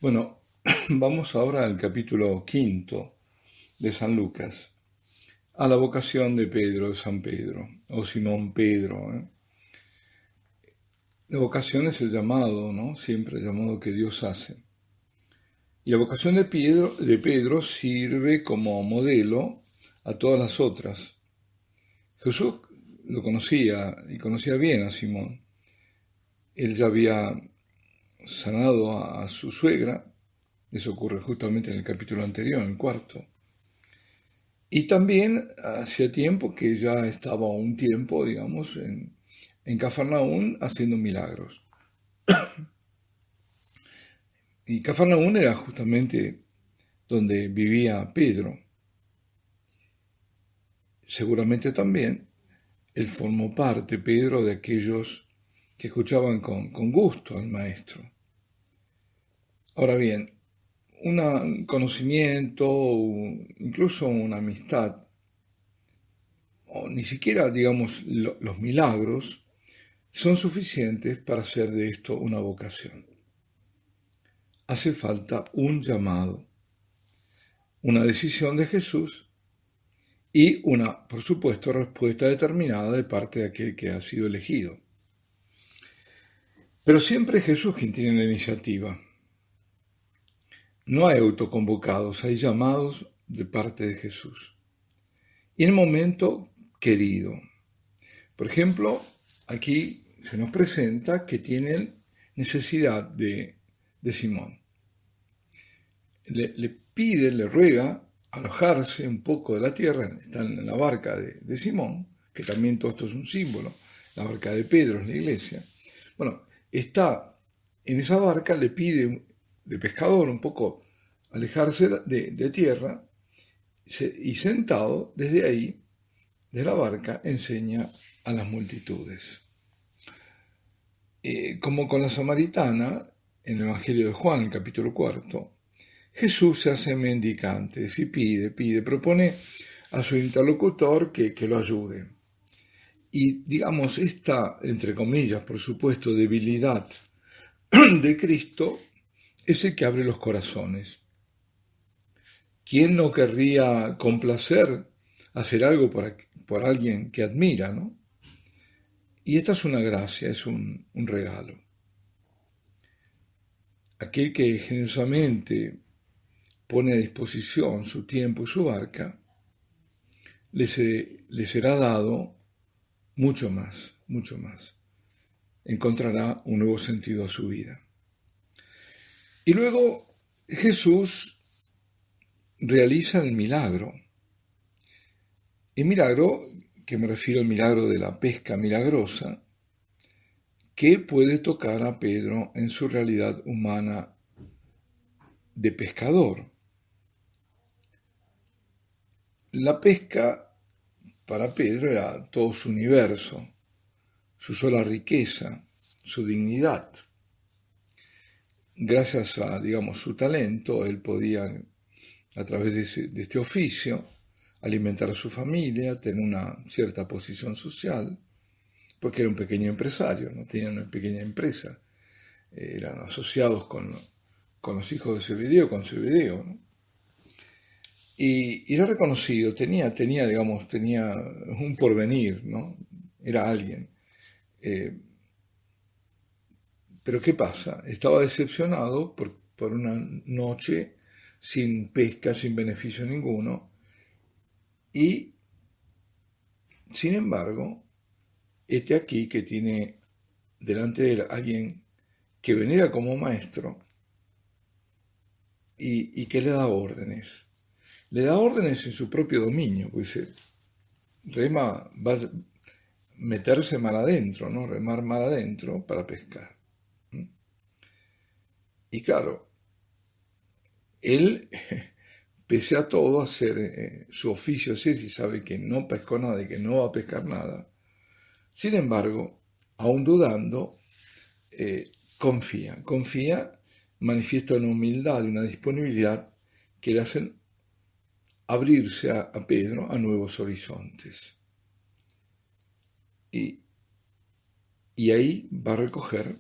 Bueno, vamos ahora al capítulo quinto de San Lucas, a la vocación de Pedro, de San Pedro, o Simón Pedro. La vocación es el llamado, ¿no? Siempre el llamado que Dios hace. Y la vocación de Pedro sirve como modelo a todas las otras. Jesús lo conocía y conocía bien a Simón. Él ya había sanado a su suegra, eso ocurre justamente en el capítulo anterior, en el cuarto. Y también hacía tiempo que ya estaba un tiempo, digamos, en Cafarnaún haciendo milagros. Y Cafarnaún era justamente donde vivía Pedro. Seguramente también él formó parte, Pedro, de aquellos que escuchaban con gusto al maestro. Ahora bien, un conocimiento, incluso una amistad, o ni siquiera, digamos, los milagros, son suficientes para hacer de esto una vocación. Hace falta un llamado, una decisión de Jesús y una, por supuesto, respuesta determinada de parte de aquel que ha sido elegido. Pero siempre es Jesús quien tiene la iniciativa. No hay autoconvocados, hay llamados de parte de Jesús. Y en el momento querido. Por ejemplo, aquí se nos presenta que tienen necesidad de Simón. Le pide, le ruega alojarse un poco de la tierra, está en la barca de Simón, que también todo esto es un símbolo, la barca de Pedro es la iglesia. Bueno, está en esa barca, le pide de pescador un poco alejarse de tierra y sentado desde ahí, de la barca, enseña a las multitudes. Como con la samaritana, en el Evangelio de Juan, capítulo cuarto, Jesús se hace mendicante, y pide, propone a su interlocutor que lo ayude. Y digamos, esta, entre comillas, por supuesto, debilidad de Cristo es el que abre los corazones. ¿Quién no querría complacer, hacer algo por alguien que admira, ¿no? Y esta es una gracia, es un regalo. Aquel que generosamente pone a disposición su tiempo y su barca, le será dado mucho más, mucho más. Encontrará un nuevo sentido a su vida. Y luego Jesús realiza el milagro. El milagro, que me refiero al milagro de la pesca milagrosa, que puede tocar a Pedro en su realidad humana de pescador. La pesca para Pedro era todo su universo, su sola riqueza, su dignidad. Gracias a, digamos, su talento, él podía, a través de este oficio, alimentar a su familia, tener una cierta posición social, porque era un pequeño empresario, no tenía una pequeña empresa, eran asociados con los hijos de Zebedeo, con Zebedeo, ¿no? Y era reconocido, tenía un porvenir, ¿no? Era alguien. Pero ¿qué pasa? Estaba decepcionado por una noche sin pesca, sin beneficio ninguno, y sin embargo, este aquí que tiene delante de él alguien que venera como maestro y que le da órdenes. Le da órdenes en su propio dominio, pues rema, va a meterse mar adentro, ¿no? Remar mar adentro para pescar. Y claro, él, pese a todo, hacer su oficio así, si sabe que no pescó nada y que no va a pescar nada, sin embargo, aún dudando, confía, manifiesta una humildad y una disponibilidad que le hacen abrirse a Pedro a nuevos horizontes. Y, y ahí va a recoger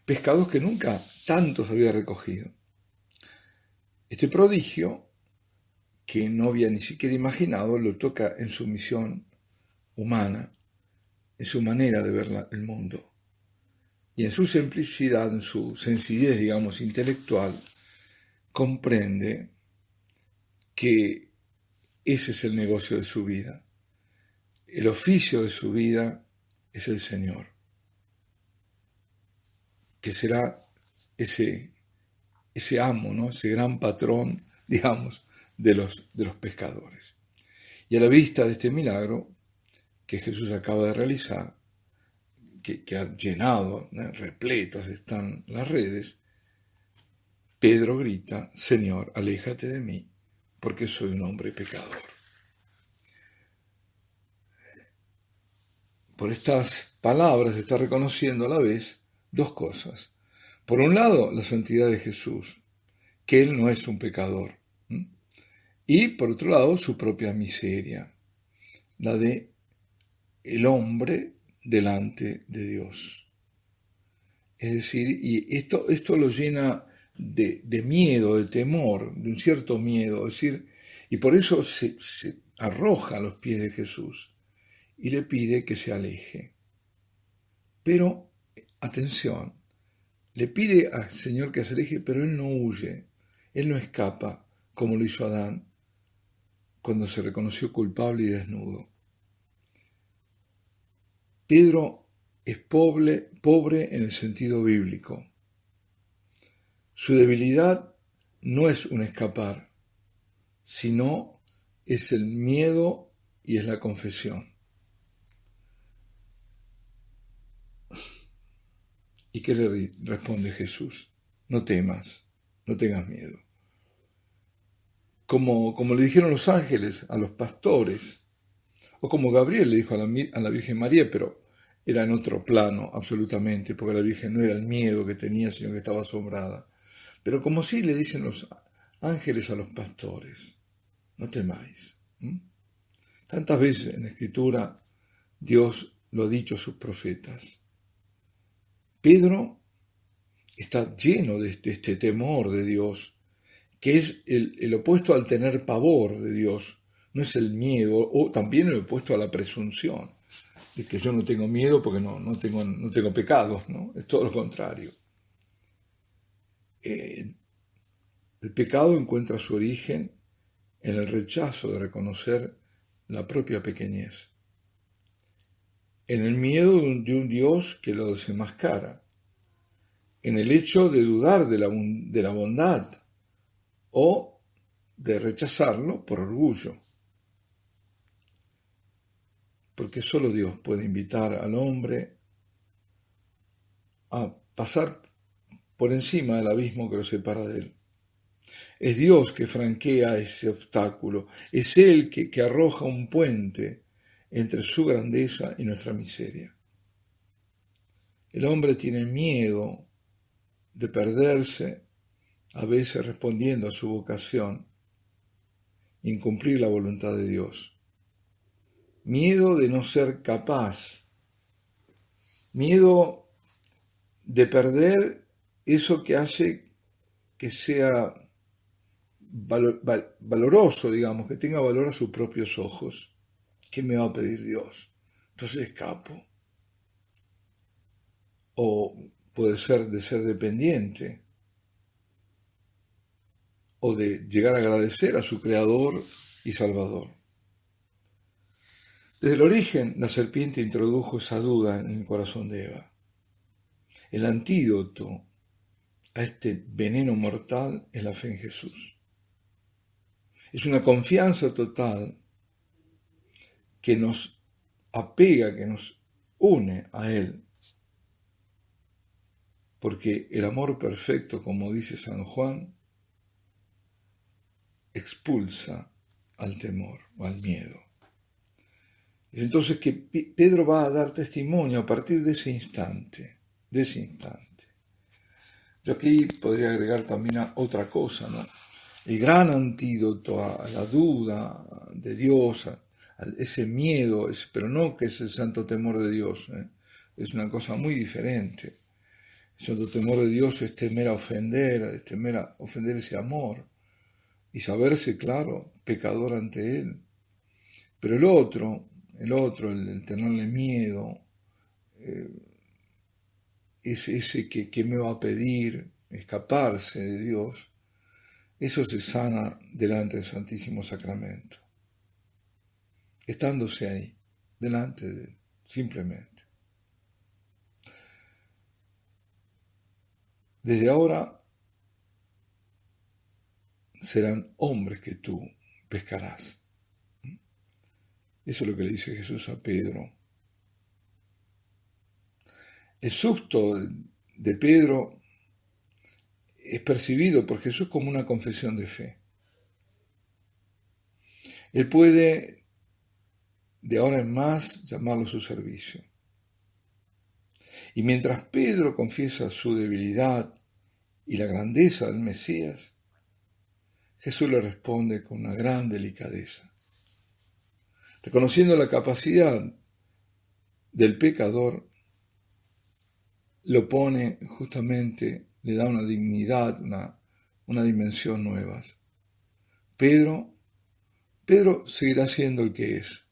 pescados que nunca tantos había recogido. Este prodigio, que no había ni siquiera imaginado, lo toca en su misión humana, en su manera de ver el mundo. Y en su simplicidad, en su sencillez, digamos, intelectual, comprende que ese es el negocio de su vida. El oficio de su vida es el Señor, que será ese amo, ¿no? Ese gran patrón, digamos, de los pescadores. Y a la vista de este milagro que Jesús acaba de realizar, que ha llenado, ¿no? Repletas están las redes, Pedro grita: Señor, aléjate de mí, porque soy un hombre pecador. Por estas palabras está reconociendo a la vez dos cosas. Por un lado, la santidad de Jesús, que Él no es un pecador. Y por otro lado, su propia miseria, la de el hombre delante de Dios. Es decir, y esto lo llena de miedo, de temor, de un cierto miedo. Es decir, y por eso se arroja a los pies de Jesús y le pide que se aleje. Pero, atención, le pide al Señor que se aleje, pero Él no huye, Él no escapa, como lo hizo Adán cuando se reconoció culpable y desnudo. Pedro es pobre en el sentido bíblico. Su debilidad no es un escapar, sino es el miedo y es la confesión. ¿Y qué le responde Jesús? No temas, no tengas miedo. Como le dijeron los ángeles a los pastores, o como Gabriel le dijo a la Virgen María, pero era en otro plano absolutamente, porque la Virgen no era el miedo que tenía, sino que estaba asombrada. Pero como sí le dicen los ángeles a los pastores: no temáis. Tantas veces en la Escritura Dios lo ha dicho a sus profetas. Pedro está lleno de este temor de Dios, que es el opuesto al tener pavor de Dios. No es el miedo, o también el opuesto a la presunción, de que yo no tengo miedo porque no tengo pecados, ¿no? Es todo lo contrario. El pecado encuentra su origen en el rechazo de reconocer la propia pequeñez, en el miedo de un Dios que lo desenmascara, en el hecho de dudar de la bondad o de rechazarlo por orgullo. Porque solo Dios puede invitar al hombre a pasar por encima del abismo que lo separa de él. Es Dios que franquea ese obstáculo, es Él que arroja un puente entre su grandeza y nuestra miseria. El hombre tiene miedo de perderse, a veces respondiendo a su vocación, incumplir la voluntad de Dios. Miedo de no ser capaz, miedo de perder eso que hace que sea valoroso, digamos, que tenga valor a sus propios ojos. ¿Qué me va a pedir Dios? Entonces escapo. O puede ser de ser dependiente, o de llegar a agradecer a su Creador y Salvador. Desde el origen, la serpiente introdujo esa duda en el corazón de Eva. El antídoto a este veneno mortal es la fe en Jesús. Es una confianza total que nos apega, que nos une a Él. Porque el amor perfecto, como dice San Juan, expulsa al temor o al miedo. Es entonces que Pedro va a dar testimonio a partir de ese instante, Yo aquí podría agregar también a otra cosa, ¿no? El gran antídoto a la duda de Dios, a ese miedo, pero no que es el santo temor de Dios, es una cosa muy diferente. El santo temor de Dios es temer a ofender ese amor. y saberse, claro, pecador ante Él. Pero el otro, el tenerle miedo, ese que me va a pedir escaparse de Dios, eso se sana delante del Santísimo Sacramento, estándose ahí, delante de Él, simplemente. Desde ahora serán hombres que tú pescarás. Eso es lo que le dice Jesús a Pedro. El susto de Pedro es percibido por Jesús como una confesión de fe. Él puede, de ahora en más, llamarlo a su servicio. Y mientras Pedro confiesa su debilidad y la grandeza del Mesías, Jesús le responde con una gran delicadeza. Reconociendo la capacidad del pecador, lo pone justamente, le da una dignidad, una dimensión nueva. Pedro seguirá siendo el que es,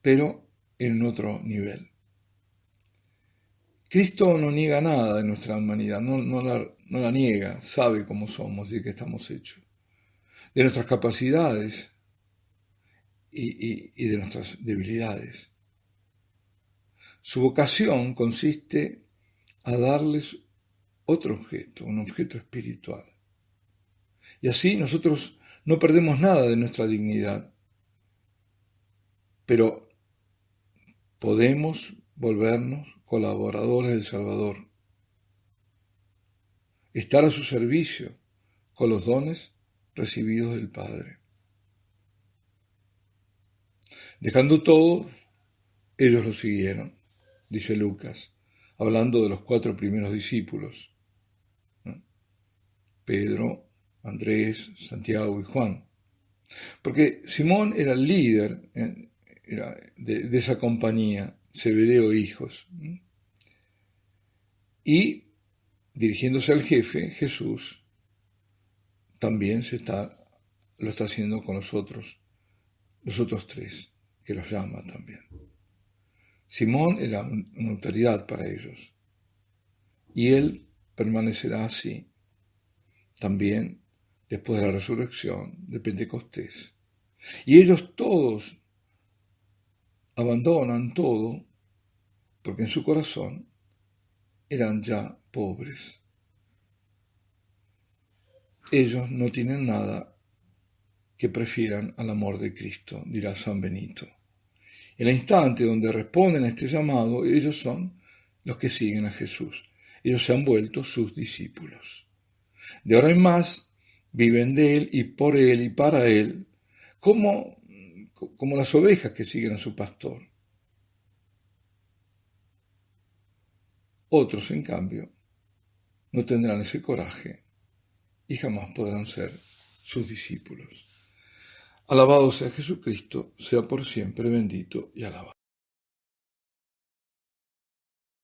pero en otro nivel. Cristo no niega nada de nuestra humanidad, no la niega, sabe cómo somos y de qué estamos hechos, de nuestras capacidades y de nuestras debilidades. Su vocación consiste a darles otro objeto, un objeto espiritual. Y así nosotros no perdemos nada de nuestra dignidad, pero podemos volvernos colaboradores del Salvador, estar a su servicio con los dones recibidos del Padre. Dejando todo, ellos lo siguieron, dice Lucas, hablando de los 4 primeros discípulos, ¿no? Pedro, Andrés, Santiago y Juan. Porque Simón era el líder de esa compañía, Zebedeo hijos. Y dirigiéndose al jefe, Jesús también lo está haciendo con los otros 3, que los llama también. Simón era una autoridad para ellos, y él permanecerá así también después de la resurrección de Pentecostés. Y ellos todos abandonan todo porque en su corazón eran ya pobres. Ellos no tienen nada que prefieran al amor de Cristo, dirá San Benito. En el instante donde responden a este llamado, ellos son los que siguen a Jesús. Ellos se han vuelto sus discípulos. De ahora en más, viven de Él y por Él y para Él, como las ovejas que siguen a su pastor. Otros, en cambio, no tendrán ese coraje y jamás podrán ser sus discípulos. Alabado sea Jesucristo, sea por siempre bendito y alabado.